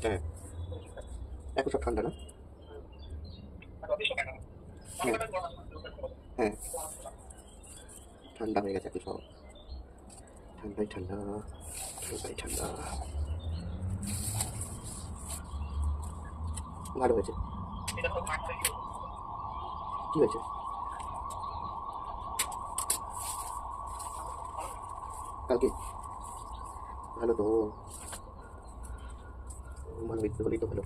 হ্যাঁ, এখন সব ঠান্ডা না? হ্যাঁ হ্যাঁ, ঠান্ডা হয়ে গেছে এখন সব, ঠান্ডাই ঠান্ডা, ঠান্ডাই ঠান্ডা। ভালো হয়েছে। কি হয়েছে? কালকে? ভালো তো, ভালো হইতে হলেই তো ভালো।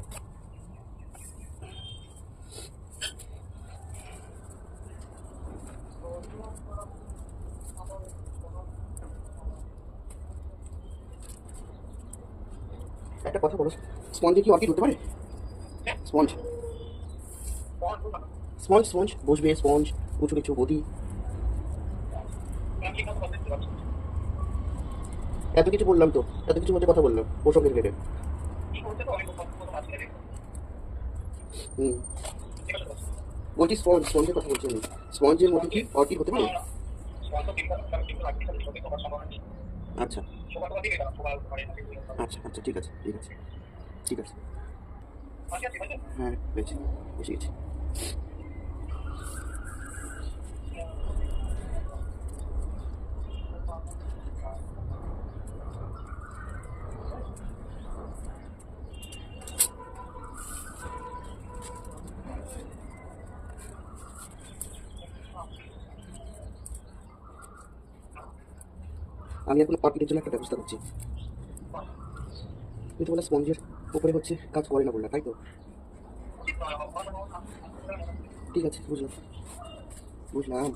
একটা কথা বলো, স্পঞ্জে কি অর্কিড উঠতে পারে? স্পঞ্জ, স্পঞ্জ স্পঞ্জ বসবে, স্পঞ্জ উঁচু নিচু গতি, এত কিছু বললাম তো, এত কিছু মধ্যে কথা বললাম পোষকের ভেবে। হুম, বলছি স্পঞ্জ, স্পঞ্জের কথা বলছি আমি। স্পঞ্জের মধ্যে কি অর্কিড হতে পারে? আচ্ছা আচ্ছা আচ্ছা, ঠিক আছে ঠিক আছে ঠিক আছে। হ্যাঁ বেশি, বেশি গেছি। আমি এখন অর্কিডের জন্য একটা ব্যবস্থা করছি। কিন্তু বলে স্পঞ্জের উপরে হচ্ছে কাজ করে না বললাম, তাই তো? ঠিক আছে, বুঝলাম বুঝলাম।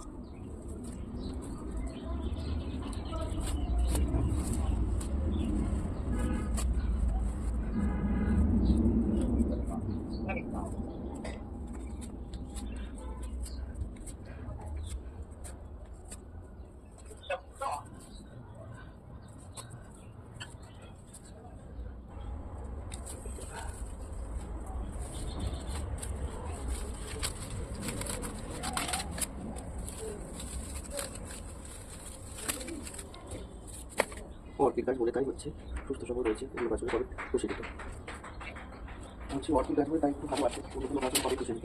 অর্কিড গাছ বলে তাই হচ্ছে, সুস্থ সবল রয়েছে, অন্য গাছগুলো সবই পুষে দিত। হচ্ছে অর্কিড গাছ বলে তাই একটু ভালো আছে, অন্য কোনো গাছগুলো সবই পুষে দিত।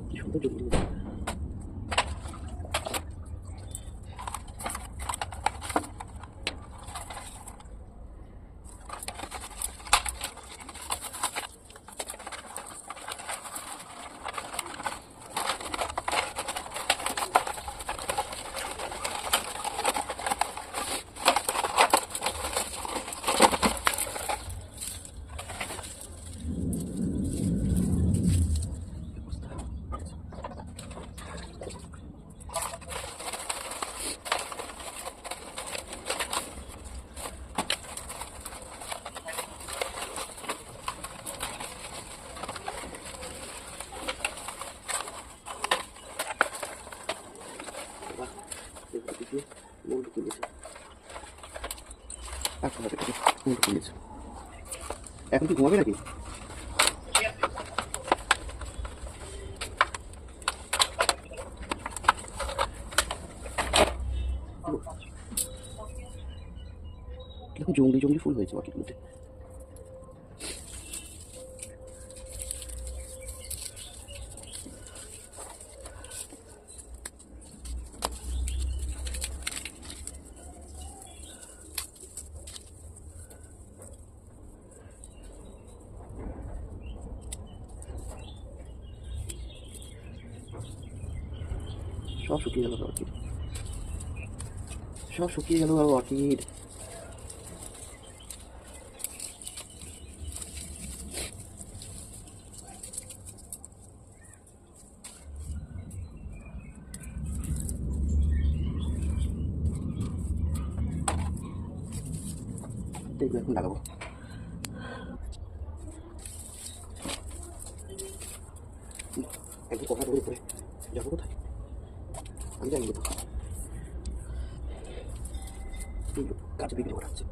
কি সুন্দর জমি। বাহ, এবার দিকে মন ঢুকে গেছে, আচ্ছা হাতে থেকে মন ঢুকে গেছে। এখন কি ঘুমাবে নাকি? দেখো জঙ্গলি জঙ্গলি ফুল হয়েছে অর্কিড মধ্যে। সব শুকিয়ে গেল অর্কিড, সব শুকিয়ে গেল অর্কিড। এগুলো এখন লাগাবো। একদিন কথা বলে পরে যাবো কোথায় আমি জানি তো। কাজ বিক্রি করাচ্ছে।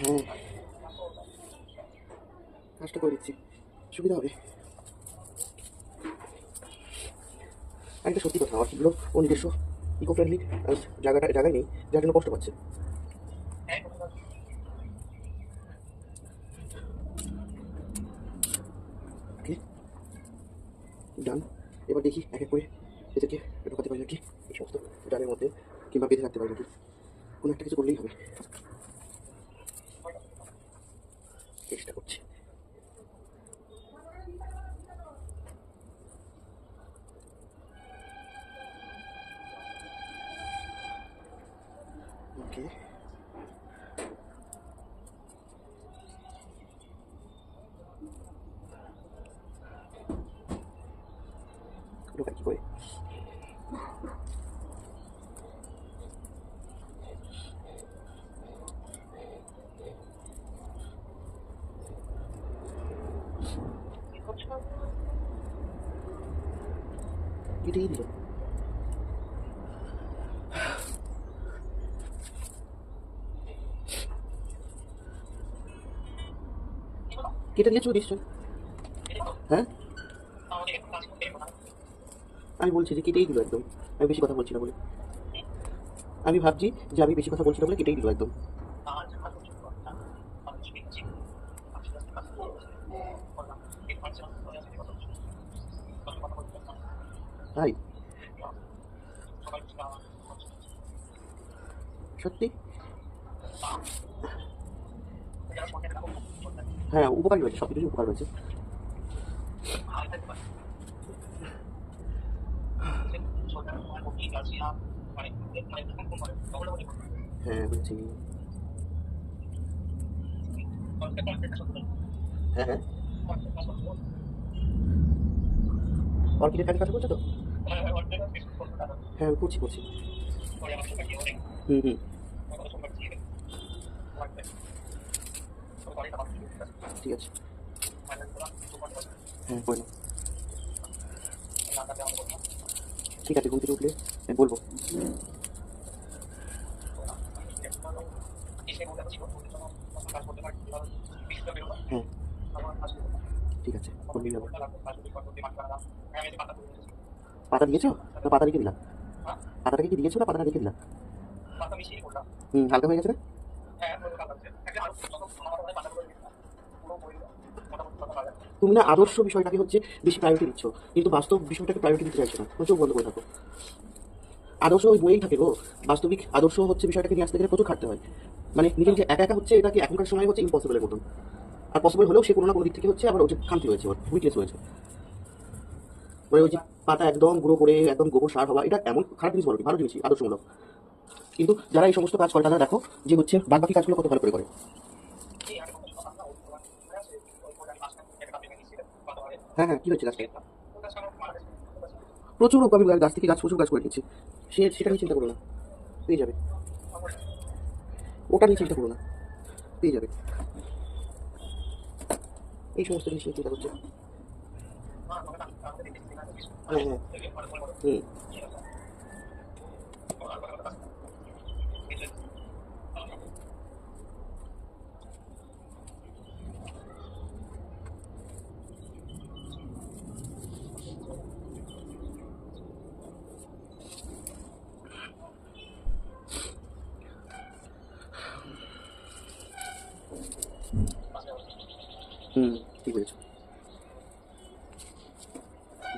হ্যাঁ, কাজটা করে দিচ্ছি, সুবিধা হবে। একটা সত্যি কথা, অর্কিডগুলো ও নিজস্ব ইকো ফ্রেন্ডলি জায়গায় নেই, যার জন্য কষ্ট পাচ্ছে। ডান। এবার দেখি এক এক করে এদেরকে ঢোকাতে পারি নাকি এই সমস্ত ডালের মধ্যে, কিংবা বেঁধে রাখতে পারি নাকি। কোনো একটা কিছু করলেই হবে, চেষ্টা করছি। ওকে, ঢোকাই কি করে? কেটেই দিল। কেটে দিয়েছো নিশ্চয়? হ্যাঁ, আমি বলছি যে কেটেই দিল একদম। আমি বেশি কথা বলছি না বলে, আমি ভাবছি যে আমি বেশি কথা বলছি না বলে কেটেই দিল একদম। তাই? সত্যি? হ্যাঁ, উপকারী রয়েছে, সব কিছুই উপকার রয়েছে। হ্যাঁ, বুঝছি। হ্যাঁ হ্যাঁ, অর্কিডের কাজে কাজ করছো তো? হ্যাঁ, আমি করছি। হুম হুম, ঠিক আছে। হ্যাঁ, করে নাও। ঠিক আছে, ঘুম থেকে উঠলে আমি বলবো। হ্যাঁ, ঠিক আছে, করবি যাবো। পাতা দিয়েছো না পাতা রেখে দিলাম? পাতাটাকে কি দিয়েছো না পাতাটা রেখে দিলাম? হুম, হালকা হয়ে গেছে না? তুমি না আদর্শ বিষয়টাকে হচ্ছে বেশি প্রায়োরিটি দিচ্ছ, কিন্তু বাস্তব বিষয়টাকে প্রায়োরিটি দিতে চাইছো না। তুমি চোখ বন্ধ করে থাকো। আদর্শ ওই বইয়েই থাকে গো, বাস্তবিক আদর্শ হচ্ছে বিষয়টাকে নিয়ে আসতে গেলে প্রচুর খাটতে হয়। মানে নিজে নিজে একা একা হচ্ছে, এটাকে এখনকার সময় হচ্ছে ইম্পসিবলের মতন। আর পসিবল হলেও সে কোনো না কোনো দিক থেকে হচ্ছে আবার ওই যে খামতি হয়েছে, ওর উইকনেস হয়েছে। মানে ওই যে পাতা একদম গুঁড়ো করে একদম গোবর সার হওয়া, এটা এমন খারাপ জিনিস বলো, ভালো জিনিসই আদর্শমূলক। কিন্তু যারা এই সমস্ত কাজ করে তারা দেখো যে হচ্ছে বাদ বাকি কাজগুলো কত ভালো করে করে। হ্যাঁ হ্যাঁ, কি হয়েছে গাছটা? প্রচুর আমি গাছ থেকে গাছ প্রচুর গাছ করে নিচ্ছি। সেটা নিয়ে চিন্তা করো না, পেয়ে যাবে। ওটা নিয়ে চিন্তা করো না, পেয়ে যাবে। এই সমস্ত জিনিস নিয়ে চিন্তা করছে। হ্যাঁ হ্যাঁ। হুম হুম, ঠিক বলেছো।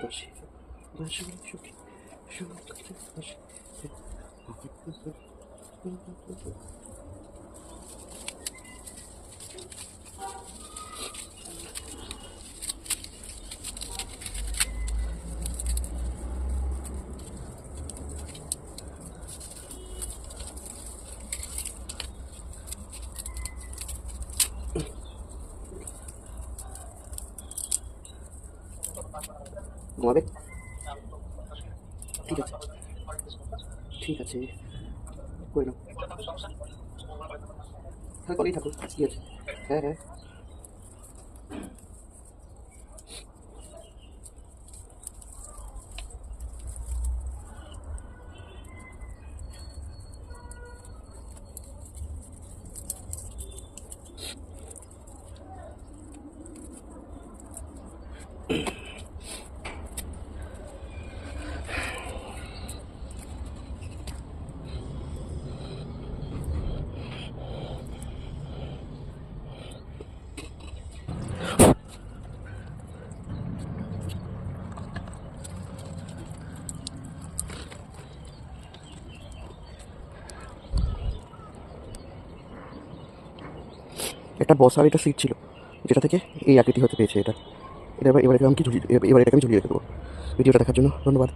বাসি বাসি সুখী সুখী বাসি। ঘুমাবে? ঠিক আছে ঠিক আছে, করে নাও। হ্যাঁ করেই থাকো, কি আছে। হ্যাঁ হ্যাঁ। একটা বসার এটা সিট ছিল, যেটা থেকে এই আকৃতি হতে পেয়েছে এটা। এটা এবার এটাকে আমি কি ঝুলিয়ে, এবার এটাকে আমি ঝুলিয়ে রেখে দেবো। ভিডিওটা দেখার জন্য ধন্যবাদ।